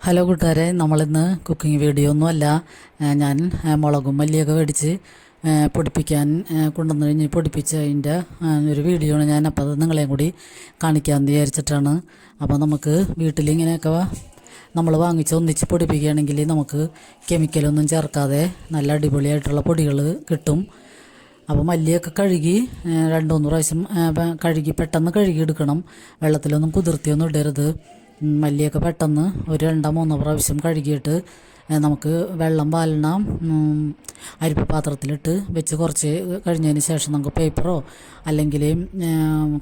Hello കൂട്ടുകാരെ, നമ്മളിന്ന് cooking video ഒന്നുമല്ല. ഞാൻ മുളകും മല്ലിയൊക്കെ മേടിച്ച് പൊടിപ്പിക്കാൻ കൊണ്ടുവന്ന് കഴിഞ്ഞ് പൊടിപ്പിച്ചതിൻ്റെ ഒരു വീഡിയോ ആണ്. ഞാൻ അപ്പോൾ അത് നിങ്ങളെയും കൂടി കാണിക്കാമെന്ന് വിചാരിച്ചിട്ടാണ്. അപ്പോൾ നമുക്ക് വീട്ടിലിങ്ങനെയൊക്കെ നമ്മൾ വാങ്ങിച്ച് ഒന്നിച്ച് പൊടിപ്പിക്കുകയാണെങ്കിൽ നമുക്ക് കെമിക്കലൊന്നും ചേർക്കാതെ നല്ല അടിപൊളിയായിട്ടുള്ള പൊടികൾ കിട്ടും. അപ്പോൾ മല്ലിയൊക്കെ കഴുകി 2-3 പ്രാവശ്യം കഴുകി പെട്ടെന്ന് കഴുകിയെടുക്കണം. വെള്ളത്തിലൊന്നും കുതിർത്തിയൊന്നും ഇടരുത്. മല്ലിയൊക്കെ പെട്ടെന്ന് ഒരു 2-3 പ്രാവശ്യം കഴുകിയിട്ട് നമുക്ക് വെള്ളം വാലണ അരിപ്പ പാത്രത്തിലിട്ട് വെച്ച് കുറച്ച് കഴിഞ്ഞതിന് ശേഷം നമുക്ക് പേപ്പറോ അല്ലെങ്കിൽ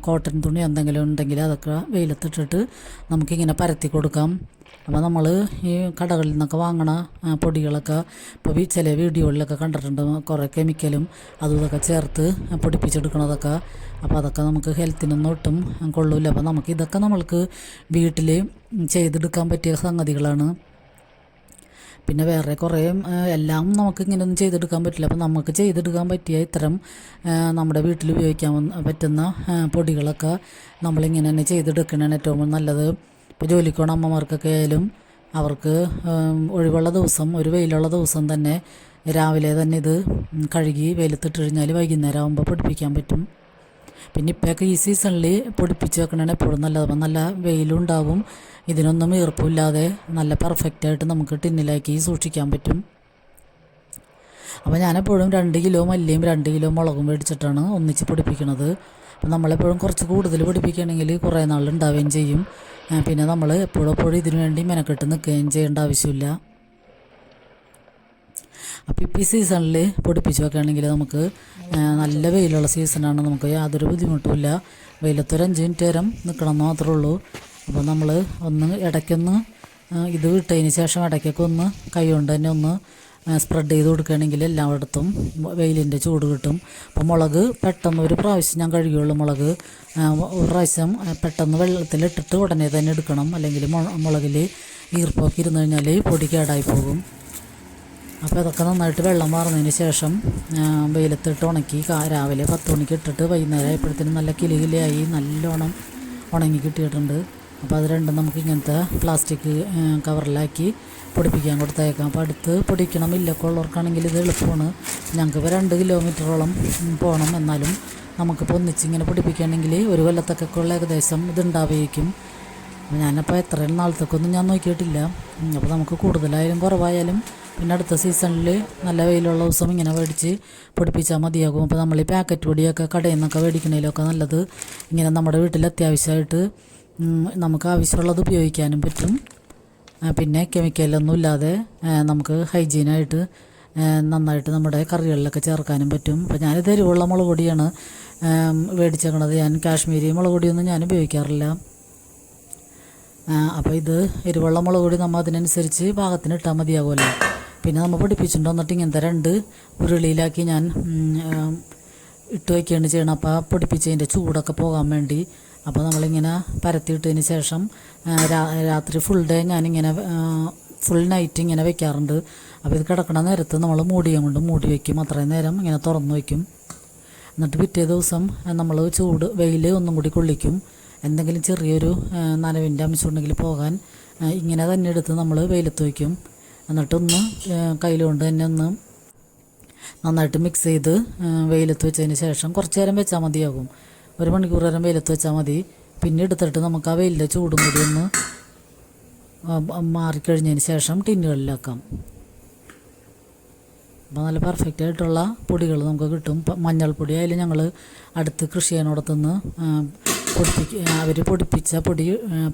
കോട്ടൺ തുണി എന്തെങ്കിലും ഉണ്ടെങ്കിൽ അതൊക്കെ വെയിലത്തിട്ടിട്ട് നമുക്കിങ്ങനെ പരത്തി കൊടുക്കാം. അപ്പോൾ നമ്മൾ ഈ കടകളിൽ നിന്നൊക്കെ വാങ്ങണ പൊടികളൊക്കെ ഇപ്പോൾ ചില വീഡിയോകളിലൊക്കെ കണ്ടിട്ടുണ്ട്, കുറേ കെമിക്കലും അതും ഇതൊക്കെ ചേർത്ത് പൊടിപ്പിച്ചെടുക്കണതൊക്കെ. അപ്പോൾ അതൊക്കെ നമുക്ക് ഹെൽത്തിനൊന്നും ഒട്ടും കൊള്ളില്ല. അപ്പോൾ നമുക്കിതൊക്കെ നമ്മൾക്ക് വീട്ടിൽ ചെയ്തെടുക്കാൻ പറ്റിയ സംഗതികളാണ്. പിന്നെ വേറെ കുറേ എല്ലാം നമുക്ക് ഇങ്ങനെയൊന്നും ചെയ്തെടുക്കാൻ പറ്റില്ല. അപ്പോൾ നമുക്ക് ചെയ്തെടുക്കാൻ പറ്റിയ ഇത്തരം നമ്മുടെ വീട്ടിൽ ഉപയോഗിക്കാൻ പറ്റുന്ന പൊടികളൊക്കെ നമ്മളിങ്ങനെ തന്നെ ചെയ്തെടുക്കണതാണ് ഏറ്റവും നല്ലത്. ഇപ്പോൾ ജോലിക്ക് പോണ അമ്മമാർക്കൊക്കെ ആയാലും അവർക്ക് ഒഴിവുള്ള ദിവസം, ഒരു വെയിലുള്ള ദിവസം തന്നെ രാവിലെ തന്നെ ഇത് കഴുകി വെയിലത്തിട്ട് കഴിഞ്ഞാൽ വൈകുന്നേരം ആകുമ്പോൾ പൊടിപ്പിക്കാൻ പറ്റും. പിന്നെ ഇപ്പോഴൊക്കെ ഈ സീസണിൽ പൊടിപ്പിച്ച് വെക്കണതാണ് എപ്പോഴും നല്ലത്. അപ്പം നല്ല വെയിലുണ്ടാവും, ഇതിനൊന്നും ഈർപ്പമില്ലാതെ നല്ല പെർഫെക്റ്റായിട്ട് നമുക്ക് ടിന്നിലാക്കി സൂക്ഷിക്കാൻ പറ്റും. അപ്പോൾ ഞാനെപ്പോഴും 2 കിലോ മല്ലിയും 2 കിലോ മുളകും മേടിച്ചിട്ടാണ് ഒന്നിച്ച് പൊടിപ്പിക്കുന്നത്. അപ്പം നമ്മളെപ്പോഴും കുറച്ച് കൂടുതൽ പൊടിപ്പിക്കുകയാണെങ്കിൽ കുറേ നാളുണ്ടാവുകയും ചെയ്യും. പിന്നെ നമ്മൾ എപ്പോഴും ഇതിനു വേണ്ടി മെനക്കെട്ട് നിൽക്കുകയും ചെയ്യേണ്ട ആവശ്യമില്ല. അപ്പോൾ ഇപ്പോൾ ഈ സീസണിൽ പൊടിപ്പിച്ച് വെക്കുകയാണെങ്കിൽ നമുക്ക് നല്ല വെയിലുള്ള സീസണാണ്, നമുക്ക് യാതൊരു ബുദ്ധിമുട്ടുമില്ല. വെയിലത്തൊരു 5 മിനിറ്റ് നേരം നിൽക്കണമെന്ന് മാത്രമേ ഉള്ളൂ. അപ്പോൾ നമ്മൾ ഇടയ്ക്കൊന്ന് ഇത് വിട്ടതിന് ശേഷം ഇടയ്ക്കൊക്കെ ഒന്ന് കൈ കൊണ്ട് തന്നെ ഒന്ന് സ്പ്രെഡ് ചെയ്ത് കൊടുക്കുകയാണെങ്കിൽ എല്ലായിടത്തും വെയിലിൻ്റെ ചൂട് കിട്ടും. അപ്പോൾ മുളക് പെട്ടെന്ന് ഒരു പ്രാവശ്യം ഞാൻ കഴുകിയുള്ളൂ. മുളക് ഒരു പ്രാവശ്യം പെട്ടെന്ന് വെള്ളത്തിലിട്ടിട്ട് ഉടനെ തന്നെ എടുക്കണം, അല്ലെങ്കിൽ മുളകിൽ ഈർപ്പൊക്കെ ഇരുന്ന് കഴിഞ്ഞാൽ പൊടി കേടായി പോകും. അപ്പോൾ ഇതൊക്കെ നന്നായിട്ട് വെള്ളം വാർന്നതിന് ശേഷം വെയിലത്തിട്ട് ഉണക്കി രാവിലെ 10 മണിക്ക് ഇട്ടിട്ട് വൈകുന്നേരം ആയപ്പോഴത്തേനും നല്ല കിളിയായി നല്ലോണം ഉണങ്ങി കിട്ടിയിട്ടുണ്ട്. അപ്പോൾ അത് രണ്ടും നമുക്ക് ഇങ്ങനത്തെ പ്ലാസ്റ്റിക് കവറിലാക്കി പൊടിപ്പിക്കാൻ കൊടുത്തേക്കാം. അപ്പോൾ അടുത്ത് പൊടിക്കണം ഇല്ലൊക്കെ ഉള്ളവർക്കാണെങ്കിൽ ഇത് എളുപ്പമാണ്. ഞങ്ങൾക്കിപ്പോൾ 2 കിലോമീറ്ററോളം പോകണം. എന്നാലും നമുക്കിപ്പോൾ ഒന്നിച്ചിങ്ങനെ പൊടിപ്പിക്കുകയാണെങ്കിൽ ഒരു കൊല്ലത്തൊക്കെ ഉള്ള ഏകദേശം ഇതുണ്ടാവുകയും. ഞാനപ്പോൾ എത്രയും നാളത്തേക്കൊന്നും ഞാൻ നോക്കിയിട്ടില്ല. അപ്പോൾ നമുക്ക് കൂടുതലായാലും കുറവായാലും പിന്നെ അടുത്ത സീസണിൽ നല്ല വെയിലുള്ള ദിവസം ഇങ്ങനെ മേടിച്ച് പൊടിപ്പിച്ചാൽ മതിയാകും. അപ്പോൾ നമ്മൾ ഈ പാക്കറ്റ് പൊടിയൊക്കെ കടയിൽ നിന്നൊക്കെ മേടിക്കണതിലൊക്കെ നല്ലത് ഇങ്ങനെ നമ്മുടെ വീട്ടിൽ അത്യാവശ്യമായിട്ട് നമുക്ക് ആവശ്യമുള്ളത് ഉപയോഗിക്കാനും പറ്റും. പിന്നെ കെമിക്കലൊന്നും ഇല്ലാതെ നമുക്ക് ഹൈജീനായിട്ട് നന്നായിട്ട് നമ്മുടെ കറികളിലൊക്കെ ചേർക്കാനും പറ്റും. അപ്പോൾ ഞാനിത് എരിവുള്ള മുളക് പൊടിയാണ് മേടിച്ചേക്കണത്. ഞാൻ കാശ്മീരി മുളക് പൊടിയൊന്നും ഞാൻ ഉപയോഗിക്കാറില്ല. അപ്പോൾ ഇത് എരിവുള്ള മുളക് പൊടി നമ്മൾ അതിനനുസരിച്ച് പാകത്തിന് ഇട്ടാൽ മതിയാകുമല്ലോ. പിന്നെ നമ്മൾ പൊടിപ്പിച്ചിട്ട് വന്നിട്ട് ഇങ്ങനത്തെ 2 ഉരുളിയിലാക്കി ഞാൻ ഇട്ട് വയ്ക്കുകയാണ് ചെയ്യണം. അപ്പോൾ ആ പൊടിപ്പിച്ചതിൻ്റെ ചൂടൊക്കെ പോകാൻ വേണ്ടി. അപ്പോൾ നമ്മളിങ്ങനെ പരത്തിയിട്ടതിന് ശേഷം രാത്രി ഫുൾ ഡേ ഞാനിങ്ങനെ ഫുൾ നൈറ്റ് ഇങ്ങനെ വെക്കാറുണ്ട്. അപ്പോൾ ഇത് കിടക്കണ നേരത്ത് നമ്മൾ മൂടിയും കൊണ്ട് മൂടി വയ്ക്കും. അത്രയും നേരം ഇങ്ങനെ തുറന്ന് വയ്ക്കും. എന്നിട്ട് പിറ്റേ ദിവസം നമ്മൾ വെയിൽ ഒന്നും കൂടി കൊള്ളിക്കും. എന്തെങ്കിലും ചെറിയൊരു നനവിൻ്റെ അംശം ഉണ്ടെങ്കിൽ പോകാൻ ഇങ്ങനെ തന്നെ എടുത്ത് നമ്മൾ വെയിലത്ത് വയ്ക്കും. എന്നിട്ടൊന്ന് കയ്യിലുകൊണ്ട് തന്നെ ഒന്ന് നന്നായിട്ട് മിക്സ് ചെയ്ത് വെയിലത്ത് വെച്ചതിന് ശേഷം കുറച്ച് നേരം വെച്ചാൽ മതിയാകും. 1 മണിക്കൂർ നേരം വെയിലത്ത് വെച്ചാൽ മതി. പിന്നെ എടുത്തിട്ട് നമുക്ക് ആ വെയിലിൻ്റെ ചൂടും കൂടി ഒന്ന് മാറിക്കഴിഞ്ഞതിന് ശേഷം ടിന്നുകളിലാക്കാം. അപ്പോൾ നല്ല പെർഫെക്റ്റ് ആയിട്ടുള്ള പൊടികൾ നമുക്ക് കിട്ടും. മഞ്ഞൾപ്പൊടി ആയാലും ഞങ്ങൾ അടുത്ത് കൃഷി ചെയ്യാനോടത്തുനിന്ന് അവർ പൊടിപ്പിച്ച പൊടി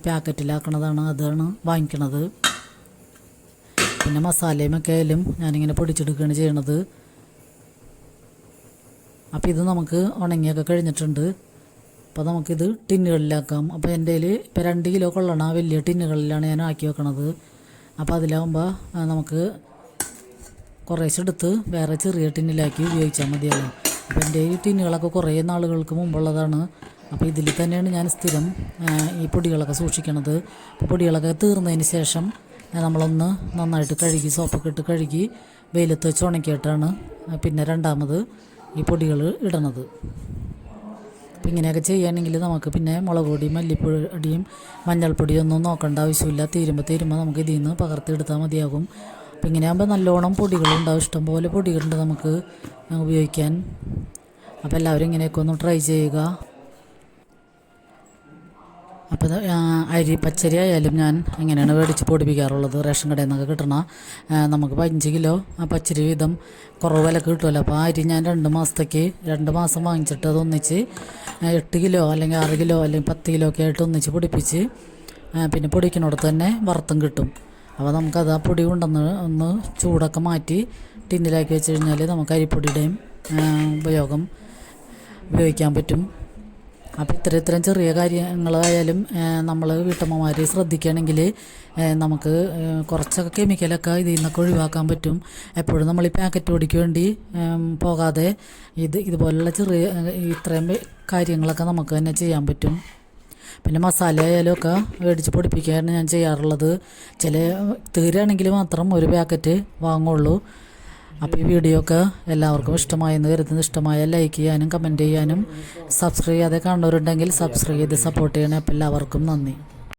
പാക്കറ്റിലാക്കണതാണ്, അതാണ് വാങ്ങിക്കണത്. പിന്നെ മസാലയുമൊക്കെ ആയാലും ഞാനിങ്ങനെ പൊടിച്ചെടുക്കുകയാണ് ചെയ്യണത്. അപ്പോൾ ഇത് നമുക്ക് ഉണങ്ങിയൊക്കെ കഴിഞ്ഞിട്ടുണ്ട്. അപ്പോൾ നമുക്കിത് ടിന്നുകളിലാക്കാം. അപ്പോൾ എൻ്റെ കയ്യിൽ ഇപ്പോൾ 2 കിലോ കൊള്ളണ വലിയ ടിന്നുകളിലാണ് ഞാൻ ആക്കി വെക്കണത്. അപ്പോൾ അതിലാകുമ്പോൾ നമുക്ക് കുറേശ്ശെ എടുത്ത് വേറെ ചെറിയ ടിന്നിലാക്കി ഉപയോഗിച്ചാൽ മതിയല്ലോ. അപ്പോൾ എൻ്റെ ഈ ടിന്നുകളൊക്കെ കുറേ നാളുകൾക്ക് മുമ്പുള്ളതാണ്. അപ്പോൾ ഇതിൽ തന്നെയാണ് ഞാൻ സ്ഥിരം ഈ പൊടികളൊക്കെ സൂക്ഷിക്കണത്. അപ്പോൾ പൊടികളൊക്കെ തീർന്നതിന് ശേഷം നമ്മളൊന്ന് നന്നായിട്ട് കഴുകി സോപ്പൊക്കെ ഇട്ട് കഴുകി വെയിലത്ത് വെച്ച് ഉണക്കിയിട്ടാണ് പിന്നെ രണ്ടാമത് ഈ പൊടികൾ ഇടണത്. അപ്പം ഇങ്ങനെയൊക്കെ ചെയ്യുകയാണെങ്കിൽ നമുക്ക് പിന്നെ മുളക് പൊടിയും മല്ലിപ്പൊടിയും മഞ്ഞൾപ്പൊടിയും ഒന്നും നോക്കേണ്ട ആവശ്യമില്ല. തീരുമ്പോൾ നമുക്ക് ഇതിൽ നിന്ന് പകർത്തിയെടുത്താൽ മതിയാകും. അപ്പം ഇങ്ങനെയാകുമ്പോൾ നല്ലോണം പൊടികളുണ്ടാവും, ഇഷ്ടംപോലെ പൊടികളുണ്ട് നമുക്ക് ഉപയോഗിക്കാൻ. അപ്പോൾ എല്ലാവരും ഇങ്ങനെയൊക്കെ ഒന്ന് ട്രൈ ചെയ്യുക. അപ്പോൾ പച്ചരി ആയാലും ഞാൻ ഇങ്ങനെയാണ് മേടിച്ച് പൊടിപ്പിക്കാറുള്ളത്. റേഷൻ കടയിൽ നിന്നൊക്കെ കിട്ടണ നമുക്ക് 5 കിലോ പച്ചരി വീതം കുറവ് വിലക്ക് കിട്ടുമല്ലോ. അപ്പോൾ അരി ഞാൻ 2 മാസത്തേക്ക് 2 മാസം വാങ്ങിച്ചിട്ട് അതൊന്നിച്ച് 8 കിലോ അല്ലെങ്കിൽ 6 കിലോ അല്ലെങ്കിൽ 10 കിലോ ഒക്കെ ആയിട്ട് ഒന്നിച്ച് പൊടിപ്പിച്ച് പിന്നെ പൊടിക്കുന്നിടത്ത് തന്നെ വറുത്തും കിട്ടും. അപ്പോൾ നമുക്കത് ആ പൊടി കൊണ്ടുവന്ന് ഒന്ന് ചൂടൊക്കെ മാറ്റി ടിന്നിലാക്കി വെച്ച് കഴിഞ്ഞാൽ നമുക്ക് അരിപ്പൊടിയുടെയും ഉപയോഗിക്കാൻ പറ്റും. അപ്പോൾ ഇത്രയും ചെറിയ കാര്യങ്ങളായാലും നമ്മൾ വീട്ടമ്മമാർ ശ്രദ്ധിക്കുകയാണെങ്കിൽ നമുക്ക് കുറച്ചൊക്കെ കെമിക്കലൊക്കെ ഇതിൽ നിന്നൊക്കെ ഒഴിവാക്കാൻ പറ്റും. എപ്പോഴും നമ്മൾ ഈ പാക്കറ്റ് പൊടിക്ക് വേണ്ടി പോകാതെ ഇതുപോലുള്ള ഇത്രയും കാര്യങ്ങളൊക്കെ നമുക്ക് തന്നെ ചെയ്യാൻ പറ്റും. പിന്നെ മസാല ആയാലും ഒക്കെ മേടിച്ച് പൊടിപ്പിക്കുകയാണ് ഞാൻ ചെയ്യാറുള്ളത്. തീരാണെങ്കിൽ മാത്രം ഒരു പാക്കറ്റ് വാങ്ങുള്ളൂ. അപ്പോൾ ഈ വീഡിയോ ഒക്കെ എല്ലാവർക്കും ഇഷ്ടമായെന്ന് കരുതുന്നു. ഇഷ്ടമായാൽ ലൈക്ക് ചെയ്യാനും കമൻറ്റ് ചെയ്യാനും സബ്സ്ക്രൈബ് ചെയ്യാതെ കാണുന്നവരുണ്ടെങ്കിൽ സബ്സ്ക്രൈബ് ചെയ്ത് സപ്പോർട്ട് ചെയ്യണേ. അപ്പോൾ എല്ലാവർക്കും നന്ദി.